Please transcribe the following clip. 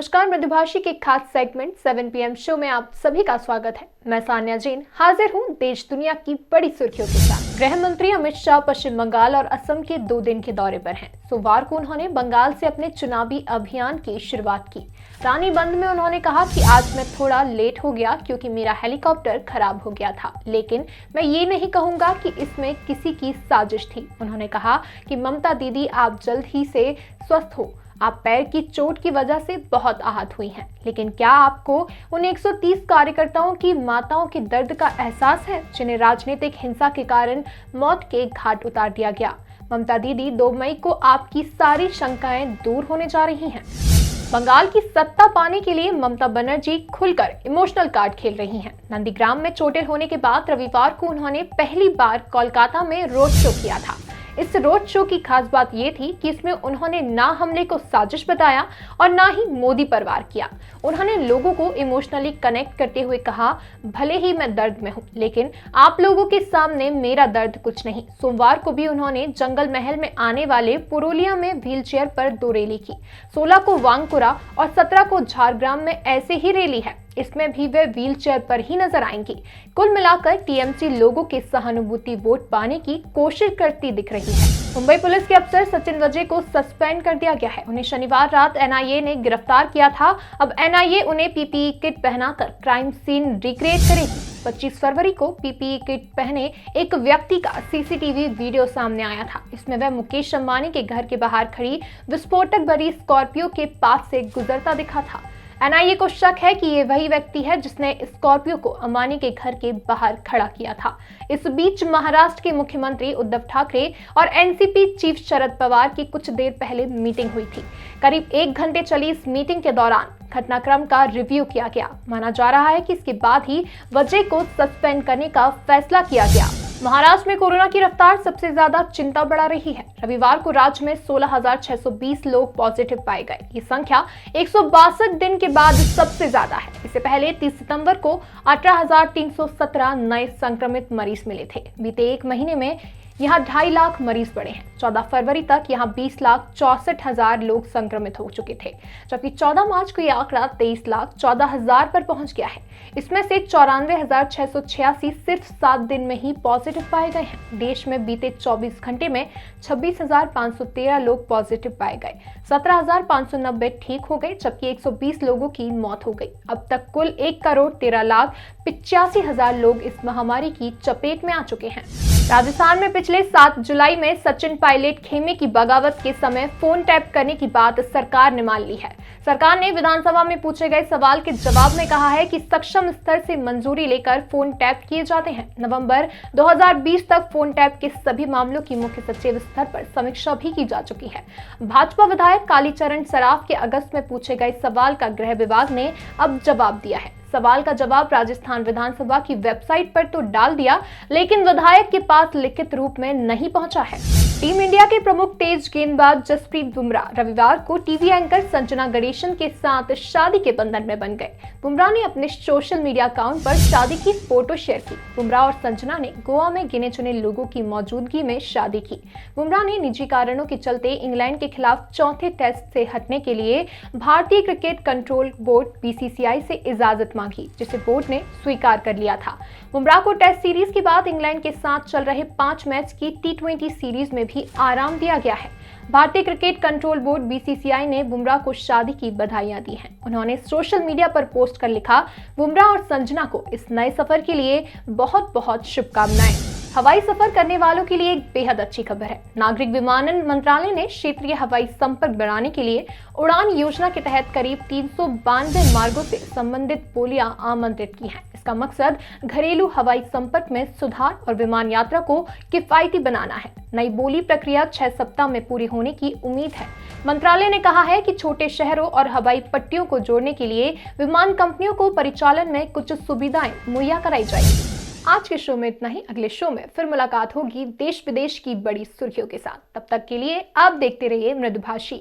नमस्कार, मृदुभाषी के खास सेगमेंट 7 PM शो में आप सभी का स्वागत है। मैं सान्या जैन हाजिर हूं देश दुनिया की बड़ी सुर्खियों के साथ। गृह मंत्री अमित शाह पश्चिम बंगाल और असम के 2 दिन के दौरे पर हैं। सोमवार को उन्होंने बंगाल से अपने चुनावी अभियान की शुरुआत की। रानीबंद में उन्होंने कहा कि आज मैं थोड़ा लेट हो गया क्योंकि मेरा हेलीकॉप्टर खराब हो गया था, लेकिन मैं ये नहीं कहूंगा कि इसमें किसी की साजिश थी। उन्होंने कहा कि ममता दीदी, आप जल्द ही से स्वस्थ हो। आप पैर की चोट की वजह से बहुत आहत हुई हैं, लेकिन क्या आपको उन 130 कार्यकर्ताओं की माताओं के दर्द का एहसास है जिन्हें राजनीतिक हिंसा के कारण मौत के घाट उतार दिया गया? ममता दीदी, 2 मई को आपकी सारी शंकाएं दूर होने जा रही हैं। बंगाल की सत्ता पाने के लिए ममता बनर्जी खुलकर इमोशनल कार्ड खेल रही हैं। नंदीग्राम में चोटिल होने के बाद रविवार को उन्होंने पहली बार कोलकाता में रोड शो किया था। इस रोड शो की खास बात यह थी कि इसमें उन्होंने ना हमले को साजिश बताया और ना ही मोदी पर वार किया। उन्होंने लोगों को इमोशनली कनेक्ट करते हुए कहा, भले ही मैं दर्द में हूं, लेकिन आप लोगों के सामने मेरा दर्द कुछ नहीं। सोमवार को भी उन्होंने जंगल महल में आने वाले पुरुलिया में व्हीलचेयर पर 2 रैली की। 16 को वांकुरा और 17 को झारग्राम में ऐसे ही रैली है। इसमें भी वे व्हीलचेयर पर ही नजर आएंगी। कुल मिलाकर टीएमसी लोगों के सहानुभूति वोट पाने की कोशिश करती दिख रही है। मुंबई पुलिस के अफसर सचिन वजे को सस्पेंड कर दिया गया है। उन्हें शनिवार रात एनआईए ने गिरफ्तार किया था। अब एनआईए उन्हें पीपीई किट पहनाकर क्राइम सीन रिक्रिएट करेगी। 25 फरवरी को पीपीई किट पहने एक व्यक्ति का सीसीटीवी वीडियो सामने आया था। इसमें वह मुकेश अंबानी के घर के बाहर खड़ी विस्फोटक भरी स्कॉर्पियो के पास से गुजरता दिखा था। एनआईए को शक है कि ये वही व्यक्ति है जिसने स्कॉर्पियो को अंबानी के घर के बाहर खड़ा किया था। इस बीच महाराष्ट्र के मुख्यमंत्री उद्धव ठाकरे और एनसीपी चीफ शरद पवार की कुछ देर पहले मीटिंग हुई थी। करीब 1 घंटे चली इस मीटिंग के दौरान घटनाक्रम का रिव्यू किया गया। माना जा रहा है कि इसके बाद ही वजह को सस्पेंड करने का फैसला किया गया। महाराष्ट्र में कोरोना की रफ्तार सबसे ज्यादा चिंता बढ़ा रही है। रविवार को राज्य में 16,620 लोग पॉजिटिव पाए गए। ये संख्या 162 दिन के बाद सबसे ज्यादा है। इससे पहले 30 सितंबर को 18,317 नए संक्रमित मरीज मिले थे। बीते 1 महीने में यहाँ 2.5 लाख मरीज बढ़े हैं। 14 फरवरी तक यहाँ 20,64,000 लोग संक्रमित हो चुके थे, जबकि 14 मार्च को यह आंकड़ा 23,14,000 पर पहुंच गया है। इसमें से 94,686 सिर्फ 7 दिन में ही पॉजिटिव पाए गए हैं। देश में बीते 24 घंटे में 26,513 लोग पॉजिटिव पाए गए। 17,590 ठीक हो गए, जबकि 120 लोगों की मौत हो गई। अब तक कुल 1,13,85,000 लोग इस महामारी की चपेट में आ चुके हैं। राजस्थान में पिछले 7 जुलाई में सचिन पायलट खेमे की बगावत के समय फोन टैप करने की बात सरकार ने मान ली है। सरकार ने विधानसभा में पूछे गए सवाल के जवाब में कहा है कि सक्षम स्तर से मंजूरी लेकर फोन टैप किए जाते हैं। नवंबर 2020 तक फोन टैप के सभी मामलों की मुख्य सचिव स्तर पर समीक्षा भी की जा चुकी है। भाजपा विधायक कालीचरण सराफ के अगस्त में पूछे गए सवाल का गृह विभाग ने अब जवाब दिया है। सवाल का जवाब राजस्थान विधानसभा की वेबसाइट पर तो डाल दिया, लेकिन विधायक के पास लिखित रूप में नहीं पहुंचा है। टीम इंडिया के प्रमुख तेज गेंदबाज जसप्रीत बुमराह रविवार को टीवी एंकर संजना गणेशन के साथ शादी के बंधन में बन गए। बुमराह ने अपने सोशल मीडिया अकाउंट पर शादी की फोटो शेयर की। बुमराह और संजना ने गोवा में गिने चुने लोगों की मौजूदगी में शादी की। बुमराह ने निजी कारणों के चलते इंग्लैंड के खिलाफ चौथे टेस्ट से हटने के लिए भारतीय क्रिकेट कंट्रोल बोर्ड बीसीसीआई से इजाजत मांगी, जिसे बोर्ड ने स्वीकार कर लिया था। बुमराह को टेस्ट सीरीज के बाद इंग्लैंड के साथ चल रहे 5 मैच की T20 सीरीज में भी आराम दिया गया है। भारतीय क्रिकेट कंट्रोल बोर्ड बीसीसीआई ने बुमराह को शादी की बधाइयां दी हैं। उन्होंने सोशल मीडिया पर पोस्ट कर लिखा, बुमराह और संजना को इस नए सफर के लिए बहुत बहुत शुभकामनाएं। हवाई सफर करने वालों के लिए एक बेहद अच्छी खबर है। नागरिक विमानन मंत्रालय ने क्षेत्रीय हवाई संपर्क बढ़ाने के लिए उड़ान योजना के तहत करीब 392 मार्गों से संबंधित बोलियां आमंत्रित की हैं। इसका मकसद घरेलू हवाई संपर्क में सुधार और विमान यात्रा को किफायती बनाना है। नई बोली प्रक्रिया 6 सप्ताह में पूरी होने की उम्मीद है। मंत्रालय ने कहा है कि छोटे शहरों और हवाई पट्टियों को जोड़ने के लिए विमान कंपनियों को परिचालन में कुछ सुविधाएं मुहैया कराई जाएगी। आज के शो में इतना ही। अगले शो में फिर मुलाकात होगी देश विदेश की बड़ी सुर्खियों के साथ। तब तक के लिए आप देखते रहिए मृदुभाषी।